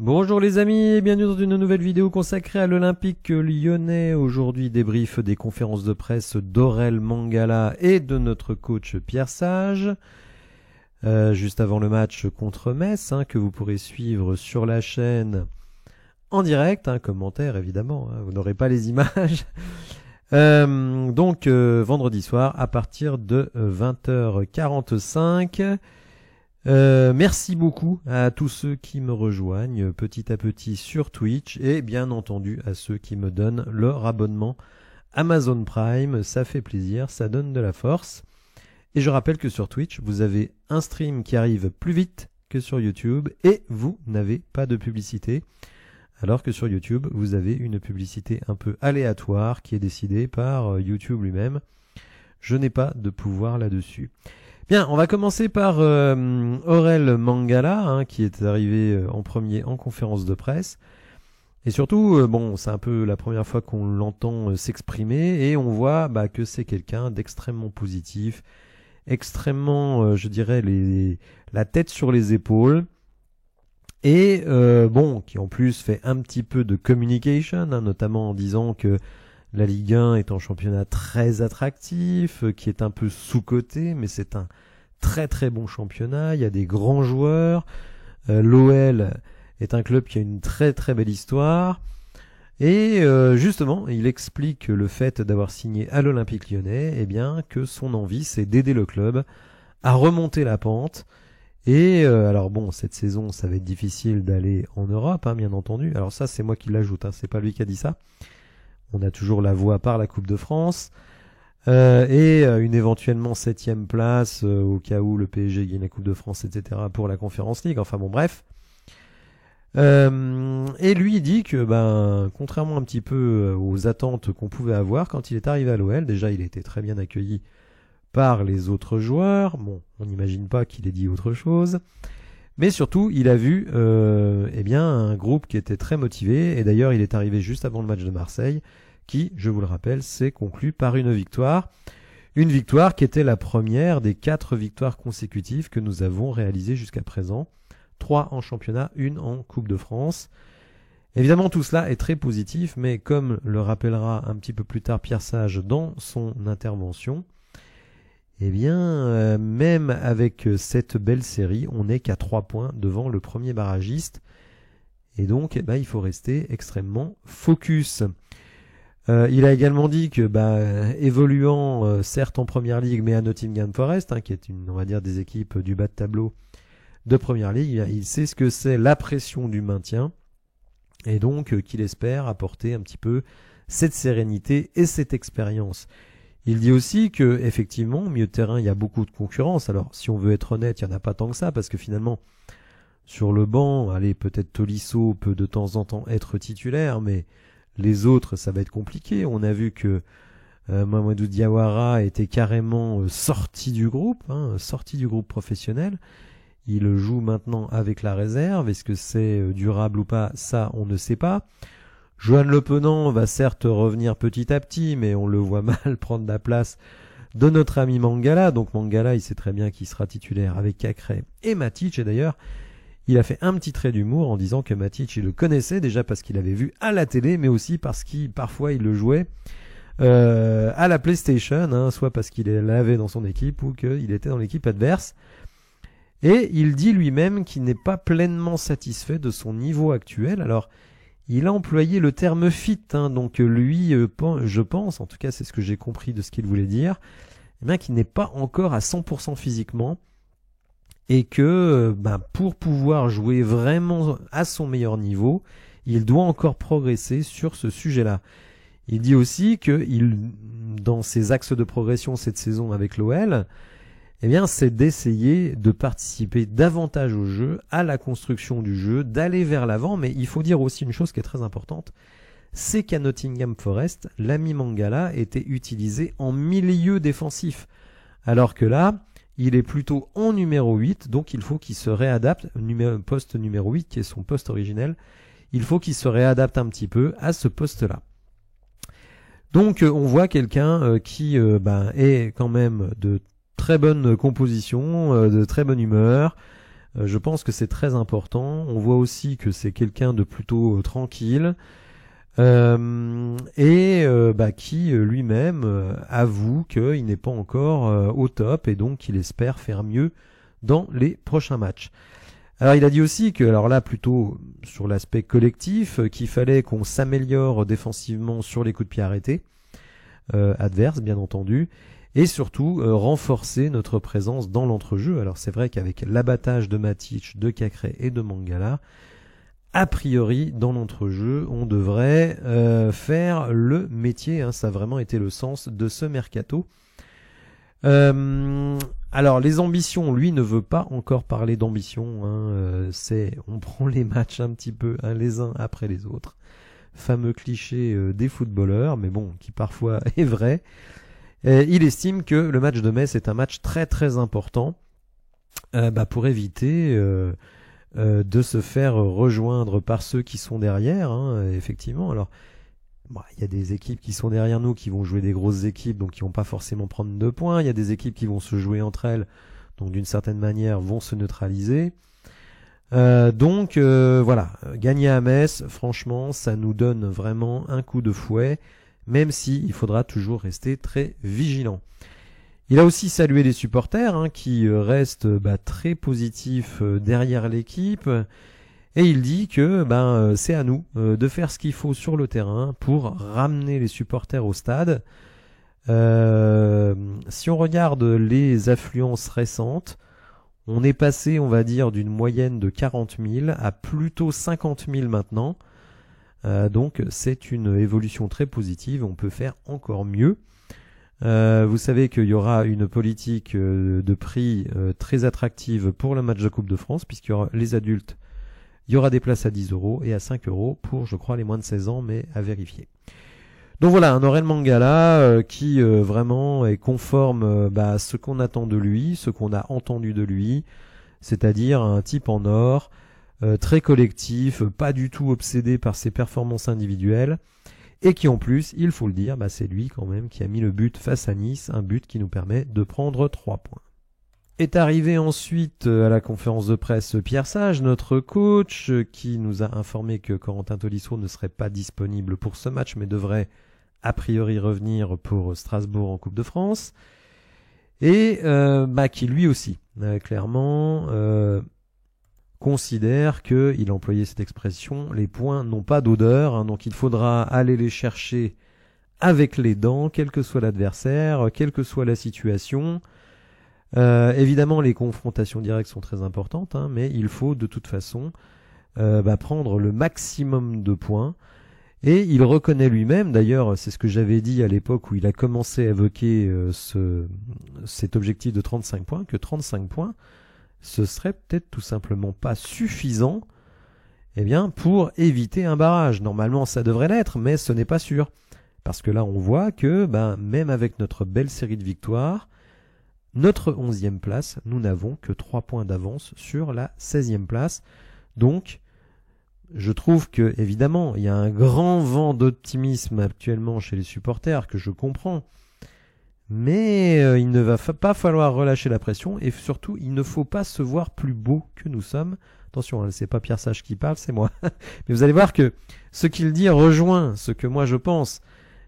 Bonjour les amis et bienvenue dans une nouvelle vidéo consacrée à l'Olympique lyonnais. Aujourd'hui débrief des conférences de presse d'Aurel Mangala et de notre coach Pierre Sage. Juste avant le match contre Metz, que vous pourrez suivre sur la chaîne en direct, commentaire évidemment, vous n'aurez pas les images. Donc vendredi soir à partir de 20h45. Merci beaucoup à tous ceux qui me rejoignent petit à petit sur Twitch et bien entendu à ceux qui me donnent leur abonnement Amazon Prime. Ça fait plaisir, ça donne de la force. Et je rappelle que sur Twitch, vous avez un stream qui arrive plus vite que sur YouTube et vous n'avez pas de publicité. Alors que sur YouTube, vous avez une publicité un peu aléatoire qui est décidée par YouTube lui-même. Je n'ai pas de pouvoir là-dessus. Bien, on va commencer par Aurel Mangala, qui est arrivé en premier en conférence de presse. Et surtout, c'est un peu la première fois qu'on l'entend s'exprimer et on voit que c'est quelqu'un d'extrêmement positif, extrêmement, je dirais, la tête sur les épaules. Et qui en plus fait un petit peu de communication, notamment en disant que la Ligue 1 est un championnat très attractif, qui est un peu sous-coté, mais c'est un très très bon championnat. Il y a des grands joueurs. L'OL est un club qui a une très très belle histoire. Et justement, il explique le fait d'avoir signé à l'Olympique lyonnais, que son envie, c'est d'aider le club à remonter la pente. Et cette saison, ça va être difficile d'aller en Europe, bien entendu. Alors ça, c'est moi qui l'ajoute, c'est pas lui qui a dit ça. On a toujours la voie par la Coupe de France et une éventuellement 7e place au cas où le PSG gagne la Coupe de France, etc. pour la Conference League. Enfin bon, bref. Et lui, il dit que, contrairement un petit peu aux attentes qu'on pouvait avoir quand il est arrivé à l'OL, déjà il a été très bien accueilli par les autres joueurs. Bon, on n'imagine pas qu'il ait dit autre chose. Mais surtout, il a vu un groupe qui était très motivé. Et d'ailleurs, il est arrivé juste avant le match de Marseille, qui, je vous le rappelle, s'est conclu par une victoire. Une victoire qui était la première des 4 victoires consécutives que nous avons réalisées jusqu'à présent. 3 en championnat, 1 en Coupe de France. Évidemment, tout cela est très positif, mais comme le rappellera un petit peu plus tard Pierre Sage dans son intervention, même avec cette belle série, on n'est qu'à 3 points devant le premier barragiste. Et donc, il faut rester extrêmement focus. Il a également dit que, évoluant certes en première ligue, mais à Nottingham Forest, qui est une, on va dire, des équipes du bas de tableau de première ligue, il sait ce que c'est la pression du maintien. Et donc, qu'il espère apporter un petit peu cette sérénité et cette expérience. Il dit aussi que effectivement, au milieu de terrain, il y a beaucoup de concurrence. Alors, si on veut être honnête, il n'y en a pas tant que ça, parce que finalement, sur le banc, peut-être Tolisso peut de temps en temps être titulaire, mais les autres, ça va être compliqué. On a vu que Mamadou Diawara était carrément sorti du groupe professionnel. Il joue maintenant avec la réserve. Est-ce que c'est durable ou pas? Ça, on ne sait pas. Johan Le Penant va certes revenir petit à petit, mais on le voit mal prendre la place de notre ami Mangala. Donc Mangala, il sait très bien qu'il sera titulaire avec Cacré et Matic. Et d'ailleurs, il a fait un petit trait d'humour en disant que Matic, il le connaissait déjà parce qu'il avait vu à la télé, mais aussi parce qu'il parfois il le jouait à la PlayStation, soit parce qu'il l'avait dans son équipe ou qu'il était dans l'équipe adverse. Et il dit lui-même qu'il n'est pas pleinement satisfait de son niveau actuel. Alors, il a employé le terme fit, donc lui, je pense, en tout cas c'est ce que j'ai compris de ce qu'il voulait dire, qu'il n'est pas encore à 100% physiquement et que pour pouvoir jouer vraiment à son meilleur niveau, il doit encore progresser sur ce sujet-là. Il dit aussi que dans ses axes de progression cette saison avec l'OL, c'est d'essayer de participer davantage au jeu, à la construction du jeu, d'aller vers l'avant. Mais il faut dire aussi une chose qui est très importante, c'est qu'à Nottingham Forest, l'ami Mangala était utilisé en milieu défensif. Alors que là, il est plutôt en numéro 8, donc il faut qu'il se réadapte, poste numéro 8 qui est son poste originel, il faut qu'il se réadapte un petit peu à ce poste-là. Donc on voit quelqu'un qui est quand même de très bonne composition, de très bonne humeur, Je pense que c'est très important. On voit aussi que c'est quelqu'un de plutôt tranquille qui lui-même avoue qu'il n'est pas encore au top et donc qu'il espère faire mieux dans les prochains matchs. Alors il a dit aussi que, alors là plutôt sur l'aspect collectif, qu'il fallait qu'on s'améliore défensivement sur les coups de pied arrêtés, adverses bien entendu, et surtout renforcer notre présence dans l'entrejeu. Alors c'est vrai qu'avec l'abattage de Matic, de Cacré et de Mangala, a priori dans l'entrejeu on devrait faire le métier, hein. Ça a vraiment été le sens de ce mercato. Alors les ambitions, lui ne veut pas encore parler d'ambition, hein. On prend les matchs un petit peu les uns après les autres, fameux cliché des footballeurs, mais bon, qui parfois est vrai. Il estime que le match de Metz est un match très très important pour éviter de se faire rejoindre par ceux qui sont derrière, hein, effectivement. Alors il y a des équipes qui sont derrière nous qui vont jouer des grosses équipes, donc qui vont pas forcément prendre 2 points. Il y a des équipes qui vont se jouer entre elles, donc d'une certaine manière vont se neutraliser. Voilà, gagner à Metz, franchement, ça nous donne vraiment un coup de fouet, même si il faudra toujours rester très vigilant. Il a aussi salué les supporters, hein, qui restent très positifs derrière l'équipe. Et il dit que c'est à nous de faire ce qu'il faut sur le terrain pour ramener les supporters au stade. Si on regarde les affluences récentes, on est passé, on va dire, d'une moyenne de 40 000 à plutôt 50 000 maintenant. Donc c'est une évolution très positive, on peut faire encore mieux. Vous savez qu'il y aura une politique de prix très attractive pour le match de Coupe de France, puisqu'il y aura les adultes. Il y aura des places à 10 € et à 5 € pour, je crois, les moins de 16 ans, mais à vérifier. Donc voilà, un Aurel Mangala qui vraiment est conforme à ce qu'on attend de lui, ce qu'on a entendu de lui, c'est-à-dire un type en or, très collectif, pas du tout obsédé par ses performances individuelles, et qui en plus, il faut le dire, c'est lui quand même qui a mis le but face à Nice, un but qui nous permet de prendre 3 points. Est arrivé ensuite à la conférence de presse Pierre Sage, notre coach, qui nous a informé que Corentin Tolisso ne serait pas disponible pour ce match, mais devrait a priori revenir pour Strasbourg en Coupe de France, et qui lui aussi, clairement, considère que, il a employé cette expression, les points n'ont pas d'odeur, hein, donc il faudra aller les chercher avec les dents, quel que soit l'adversaire, quelle que soit la situation. Évidemment, les confrontations directes sont très importantes, hein, mais il faut de toute façon prendre le maximum de points. Et il reconnaît lui-même, d'ailleurs, c'est ce que j'avais dit à l'époque où il a commencé à évoquer cet objectif de 35 points, que 35 points, ce serait peut-être tout simplement pas suffisant pour éviter un barrage. Normalement, ça devrait l'être, mais ce n'est pas sûr. Parce que là, on voit que même avec notre belle série de victoires, notre 11e place, nous n'avons que 3 points d'avance sur la 16e place. Donc, je trouve que, évidemment, il y a un grand vent d'optimisme actuellement chez les supporters, que je comprends. Mais il ne va pas falloir relâcher la pression, et surtout, il ne faut pas se voir plus beau que nous sommes. Attention, hein, c'est pas Pierre Sage qui parle, c'est moi. Mais vous allez voir que ce qu'il dit rejoint ce que moi je pense.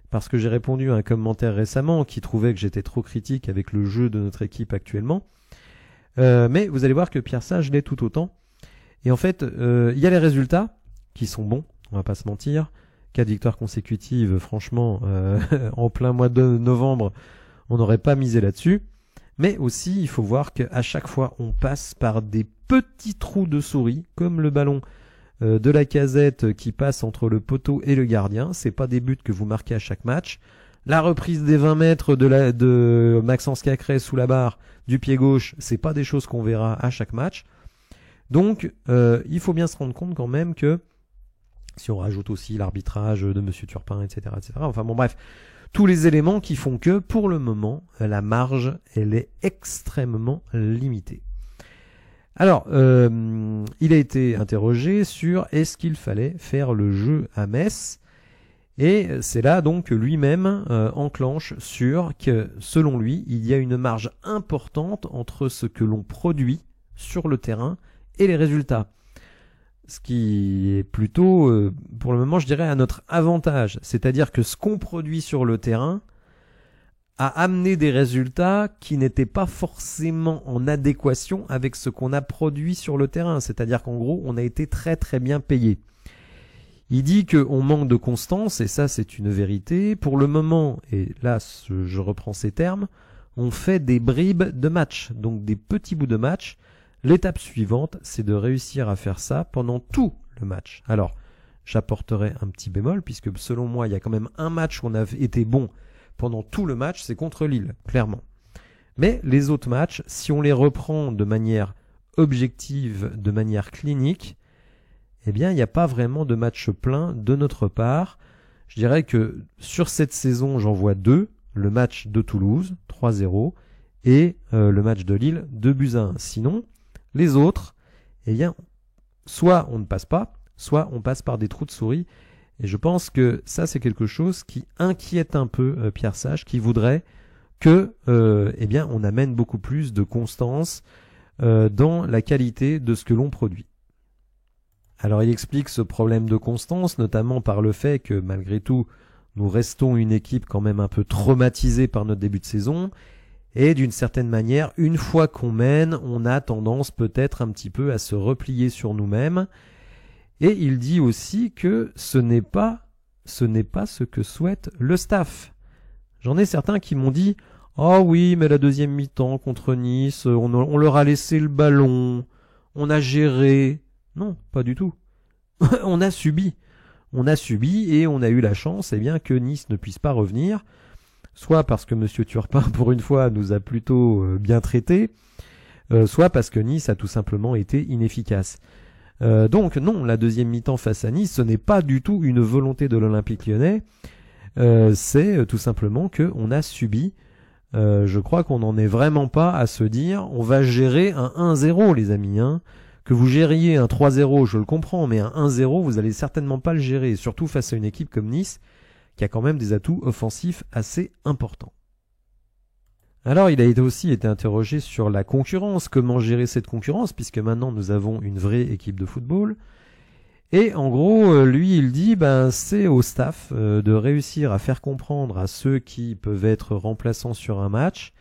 Parce que j'ai répondu à un commentaire récemment qui trouvait que j'étais trop critique avec le jeu de notre équipe actuellement. Mais vous allez voir que Pierre Sage l'est tout autant. Et en fait, il y a les résultats qui sont bons, on va pas se mentir. 4 victoires consécutives, franchement, en plein mois de novembre, on n'aurait pas misé là-dessus. Mais aussi, il faut voir qu'à chaque fois, on passe par des petits trous de souris, comme le ballon de Lacazette qui passe entre le poteau et le gardien. C'est pas des buts que vous marquez à chaque match. La reprise des 20 mètres de Maxence Cacré sous la barre du pied gauche, c'est pas des choses qu'on verra à chaque match. Donc, il faut bien se rendre compte quand même que, si on rajoute aussi l'arbitrage de Monsieur Turpin, etc., etc., enfin bon bref, tous les éléments qui font que, pour le moment, la marge, elle est extrêmement limitée. Alors, il a été interrogé sur est-ce qu'il fallait faire le jeu à Metz, et c'est là donc que lui-même enclenche sur que, selon lui, il y a une marge importante entre ce que l'on produit sur le terrain et les résultats. Ce qui est plutôt, pour le moment, je dirais, à notre avantage. C'est-à-dire que ce qu'on produit sur le terrain a amené des résultats qui n'étaient pas forcément en adéquation avec ce qu'on a produit sur le terrain. C'est-à-dire qu'en gros, on a été très très bien payé. Il dit qu'on manque de constance, et ça c'est une vérité. Pour le moment, et là je reprends ces termes, on fait des bribes de match, donc des petits bouts de match. L'étape suivante, c'est de réussir à faire ça pendant tout le match. Alors, j'apporterai un petit bémol, puisque selon moi, il y a quand même un match où on a été bon pendant tout le match, c'est contre Lille, clairement. Mais les autres matchs, si on les reprend de manière objective, de manière clinique, eh bien, il n'y a pas vraiment de match plein de notre part. Je dirais que sur cette saison, j'en vois 2. Le match de Toulouse, 3-0, et le match de Lille, 2-1. Sinon, les autres, eh bien, soit on ne passe pas, soit on passe par des trous de souris. Et je pense que ça, c'est quelque chose qui inquiète un peu Pierre Sage, qui voudrait que, eh bien, on amène beaucoup plus de constance dans la qualité de ce que l'on produit. Alors, il explique ce problème de constance, notamment par le fait que, malgré tout, nous restons une équipe quand même un peu traumatisée par notre début de saison. Et d'une certaine manière, une fois qu'on mène, on a tendance peut-être un petit peu à se replier sur nous-mêmes. Et il dit aussi que ce n'est pas ce que souhaite le staff. J'en ai certains qui m'ont dit « Oh oui, mais la deuxième mi-temps contre Nice, on leur a laissé le ballon, on a géré. » Non, pas du tout. On a subi. On a subi et on a eu la chance bien, que Nice ne puisse pas revenir, soit parce que M. Turpin, pour une fois, nous a plutôt bien traités, soit parce que Nice a tout simplement été inefficace. Donc non, la deuxième mi-temps face à Nice, ce n'est pas du tout une volonté de l'Olympique Lyonnais, c'est tout simplement qu'on a subi. Je crois qu'on n'en est vraiment pas à se dire on va gérer un 1-0 les amis. Que vous gériez un 3-0, je le comprends, mais un 1-0, vous allez certainement pas le gérer, surtout face à une équipe comme Nice, qui a quand même des atouts offensifs assez importants. Alors, il a aussi été interrogé sur la concurrence, comment gérer cette concurrence, puisque maintenant nous avons une vraie équipe de football. Et en gros, lui, il dit, c'est au staff de réussir à faire comprendre à ceux qui peuvent être remplaçants sur un match,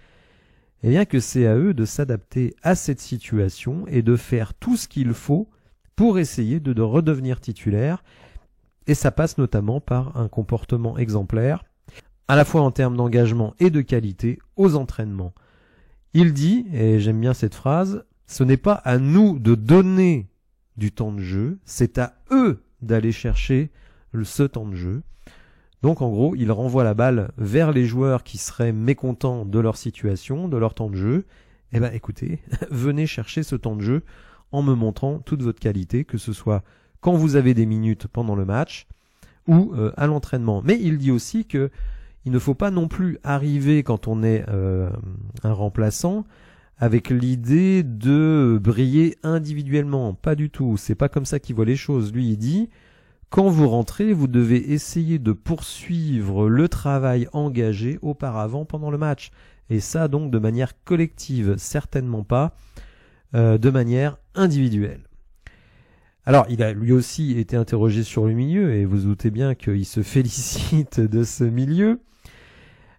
eh bien que c'est à eux de s'adapter à cette situation et de faire tout ce qu'il faut pour essayer de redevenir titulaire. Et ça passe notamment par un comportement exemplaire, à la fois en termes d'engagement et de qualité aux entraînements. Il dit, et j'aime bien cette phrase, ce n'est pas à nous de donner du temps de jeu, c'est à eux d'aller chercher ce temps de jeu. Donc en gros, il renvoie la balle vers les joueurs qui seraient mécontents de leur situation, de leur temps de jeu. Eh ben écoutez, venez chercher ce temps de jeu en me montrant toute votre qualité, que ce soit quand vous avez des minutes pendant le match ou à l'entraînement. Mais il dit aussi que il ne faut pas non plus arriver quand on est un remplaçant avec l'idée de briller individuellement. Pas du tout, c'est pas comme ça qu'il voit les choses. Lui, il dit quand vous rentrez, vous devez essayer de poursuivre le travail engagé auparavant pendant le match. Et ça donc de manière collective, certainement pas de manière individuelle. Alors, il a lui aussi été interrogé sur le milieu, et vous vous doutez bien qu'il se félicite de ce milieu.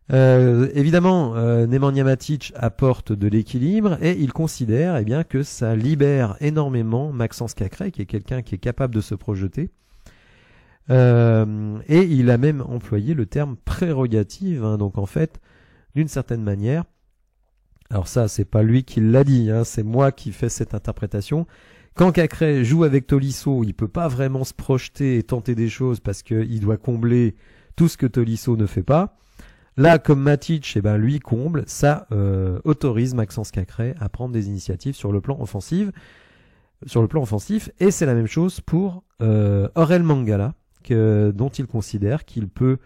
Évidemment, Nemanja Matic apporte de l'équilibre, et il considère bien que ça libère énormément Maxence Cacré, qui est quelqu'un qui est capable de se projeter. Et il a même employé le terme prérogative, donc en fait, d'une certaine manière, alors ça c'est pas lui qui l'a dit, c'est moi qui fais cette interprétation. Quand Cacré joue avec Tolisso, il peut pas vraiment se projeter et tenter des choses parce qu'il doit combler tout ce que Tolisso ne fait pas. Là, comme Matic, lui comble, ça autorise Maxence Cacré à prendre des initiatives sur le plan offensif. Et c'est la même chose pour Aurel Mangala, dont il considère qu'il peut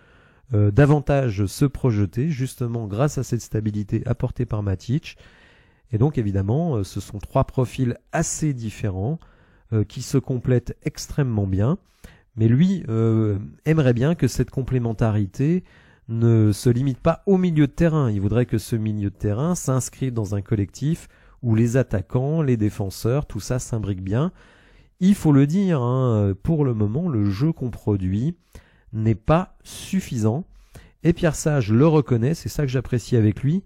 davantage se projeter justement grâce à cette stabilité apportée par Matic. Et donc évidemment ce sont trois profils assez différents qui se complètent extrêmement bien, mais lui aimerait bien que cette complémentarité ne se limite pas au milieu de terrain. Il voudrait que ce milieu de terrain s'inscrive dans un collectif où les attaquants, les défenseurs, tout ça s'imbrique bien. Il faut le dire, hein, pour le moment, le jeu qu'on produit n'est pas suffisant. Et Pierre Sage le reconnaît, c'est ça que j'apprécie avec lui.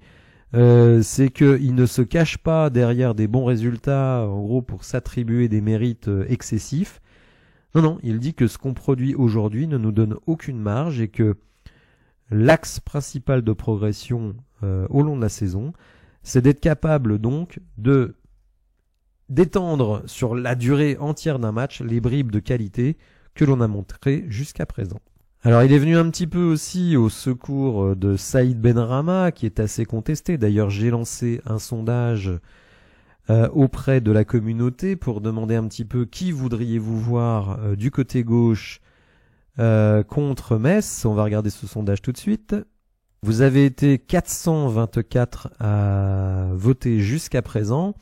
C'est qu'il ne se cache pas derrière des bons résultats, en gros, pour s'attribuer des mérites excessifs. Non, il dit que ce qu'on produit aujourd'hui ne nous donne aucune marge et que l'axe principal de progression au long de la saison, c'est d'être capable donc d'étendre sur la durée entière d'un match les bribes de qualité que l'on a montrées jusqu'à présent. Alors il est venu un petit peu aussi au secours de Saïd Benrahma qui est assez contesté. D'ailleurs j'ai lancé un sondage auprès de la communauté pour demander un petit peu qui voudriez-vous voir du côté gauche contre Metz. On va regarder ce sondage tout de suite. Vous avez été 424 à voter jusqu'à présent.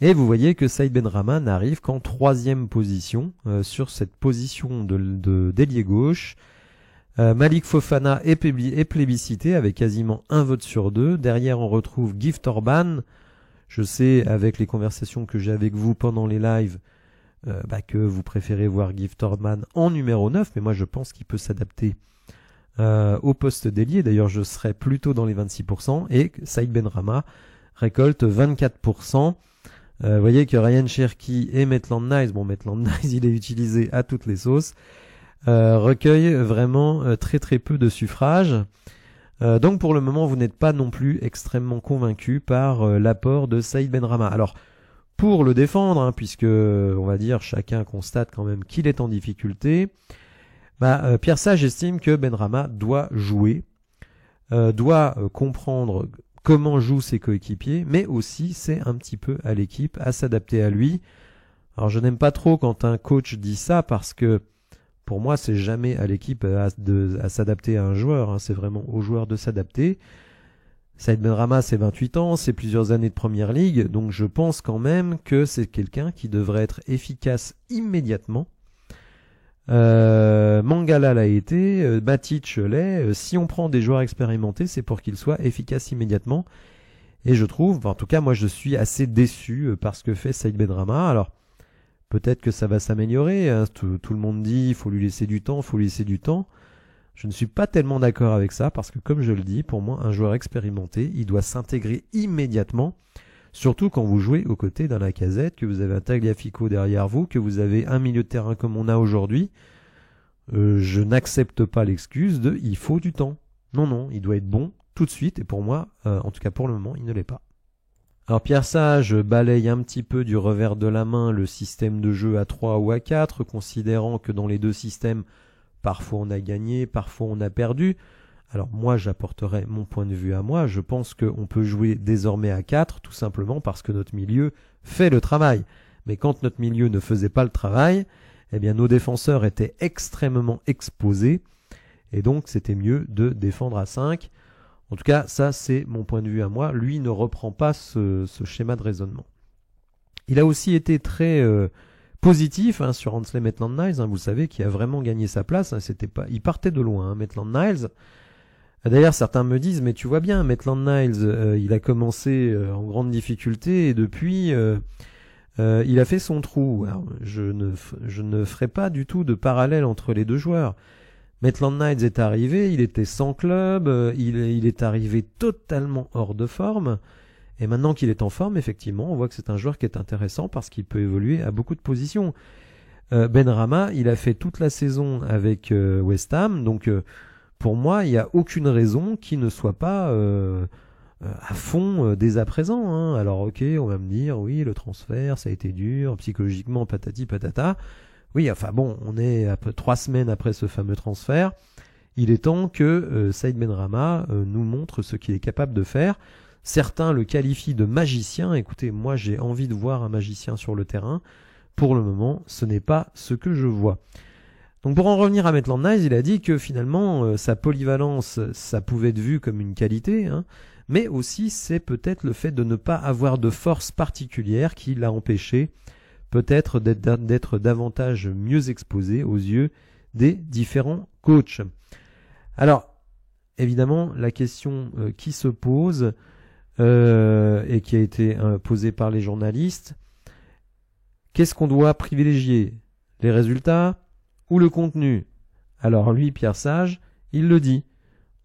Et vous voyez que Saïd Benrahma n'arrive qu'en 3e position sur cette position d'ailier gauche. Malik Fofana est plébiscité avec quasiment un vote sur 2. Derrière, on retrouve Gift Orban. Je sais, avec les conversations que j'ai avec vous pendant les lives, que vous préférez voir Gift Orban en numéro 9, mais moi je pense qu'il peut s'adapter au poste d'ailier. D'ailleurs, je serais plutôt dans les 26%. Et Saïd Benrahma récolte 24%. Vous voyez que Ryan Cherki et Maitland Niles, bon Maitland Niles il est utilisé à toutes les sauces, recueillent vraiment très très peu de suffrages. Donc pour le moment vous n'êtes pas non plus extrêmement convaincu par l'apport de Saïd Benrahma. Alors pour le défendre, hein, puisque on va dire chacun constate quand même qu'il est en difficulté, Pierre Sage estime que Benrahma doit jouer, doit comprendre comment jouent ses coéquipiers, mais aussi c'est un petit peu à l'équipe à s'adapter à lui. Alors je n'aime pas trop quand un coach dit ça parce que pour moi c'est jamais à l'équipe à s'adapter à un joueur, hein, c'est vraiment au joueur de s'adapter. Saïd Benrahma c'est 28 ans, c'est plusieurs années de première ligue, donc je pense quand même que c'est quelqu'un qui devrait être efficace immédiatement. Mangala l'a été, Matic l'est. Si on prend des joueurs expérimentés, c'est pour qu'ils soient efficaces immédiatement. Et je trouve, en tout cas moi je suis assez déçu par ce que fait Saïd Benrahma. Alors peut-être que ça va s'améliorer, hein. Tout le monde dit il faut lui laisser du temps, Je ne suis pas tellement d'accord avec ça parce que comme je le dis, pour moi un joueur expérimenté, il doit s'intégrer immédiatement. Surtout quand vous jouez aux côtés d'un Lacazette, que vous avez un Tagliafico derrière vous, que vous avez un milieu de terrain comme on a aujourd'hui. Je n'accepte pas l'excuse de « il faut du temps ». Non, il doit être bon tout de suite et pour moi, en tout cas pour le moment, il ne l'est pas. Alors Pierre Sage balaye un petit peu du revers de la main le système de jeu à 3 ou à 4, considérant que dans les deux systèmes, parfois on a gagné, parfois on a perdu. Alors moi j'apporterai mon point de vue à moi, je pense qu'on peut jouer désormais à 4 tout simplement parce que notre milieu fait le travail. Mais quand notre milieu ne faisait pas le travail, eh bien nos défenseurs étaient extrêmement exposés et donc c'était mieux de défendre à 5. En tout cas ça c'est mon point de vue à moi, lui ne reprend pas ce schéma de raisonnement. Il a aussi été très positif sur Ansley Maitland-Niles, vous savez, qui a vraiment gagné sa place, il partait de loin, Maitland-Niles. D'ailleurs, certains me disent, mais tu vois bien, Maitland-Niles, il a commencé en grande difficulté et depuis, il a fait son trou. Alors, je ne ferai pas du tout de parallèle entre les deux joueurs. Maitland-Niles est arrivé, il était sans club, il est arrivé totalement hors de forme. Et maintenant qu'il est en forme, effectivement, on voit que c'est un joueur qui est intéressant parce qu'il peut évoluer à beaucoup de positions. Benrahma, il a fait toute la saison avec West Ham, donc... pour moi, il n'y a aucune raison qu'il ne soit pas à fond dès à présent. Alors ok, on va me dire, oui, le transfert, ça a été dur, psychologiquement, patati patata. Oui, enfin bon, on est 3 semaines après ce fameux transfert. Il est temps que Saïd Benrahma nous montre ce qu'il est capable de faire. Certains le qualifient de magicien. Écoutez, moi j'ai envie de voir un magicien sur le terrain. Pour le moment, ce n'est pas ce que je vois. Donc pour en revenir à Maitland-Niles, il a dit que finalement sa polyvalence, ça pouvait être vu comme une qualité, mais aussi c'est peut-être le fait de ne pas avoir de force particulière qui l'a empêché peut-être d'être davantage mieux exposé aux yeux des différents coachs. Alors évidemment la question qui se pose, et qui a été posée par les journalistes. Qu'est-ce qu'on doit privilégier? Les résultats ou le contenu? Alors lui, Pierre Sage, il le dit.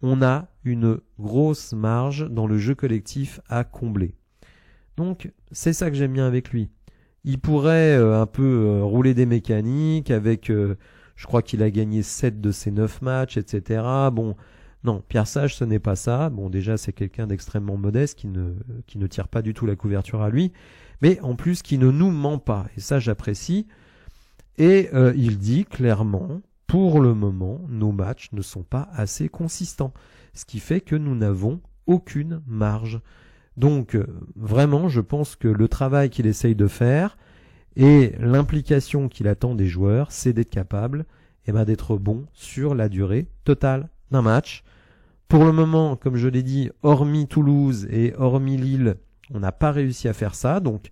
On a une grosse marge dans le jeu collectif à combler. Donc, c'est ça que j'aime bien avec lui. Il pourrait un peu rouler des mécaniques avec, je crois qu'il a gagné 7 de ses 9 matchs, etc. Bon, non, Pierre Sage, ce n'est pas ça. Bon, déjà, c'est quelqu'un d'extrêmement modeste qui ne tire pas du tout la couverture à lui, mais en plus qui ne nous ment pas. Et ça, j'apprécie. Et il dit clairement, pour le moment, nos matchs ne sont pas assez consistants, ce qui fait que nous n'avons aucune marge. Donc, vraiment, je pense que le travail qu'il essaye de faire et l'implication qu'il attend des joueurs, c'est d'être capable d'être bon sur la durée totale d'un match. Pour le moment, comme je l'ai dit, hormis Toulouse et hormis Lille, on n'a pas réussi à faire ça. Donc,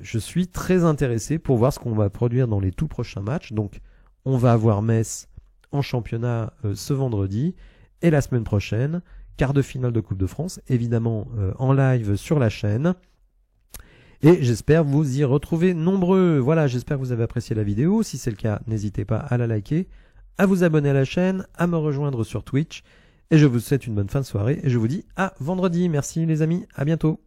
je suis très intéressé pour voir ce qu'on va produire dans les tout prochains matchs. Donc, on va avoir Metz en championnat ce vendredi et la semaine prochaine, quart de finale de Coupe de France, évidemment en live sur la chaîne. Et j'espère vous y retrouver nombreux. Voilà, j'espère que vous avez apprécié la vidéo. Si c'est le cas, n'hésitez pas à la liker, à vous abonner à la chaîne, à me rejoindre sur Twitch. Et je vous souhaite une bonne fin de soirée et je vous dis à vendredi. Merci les amis, à bientôt.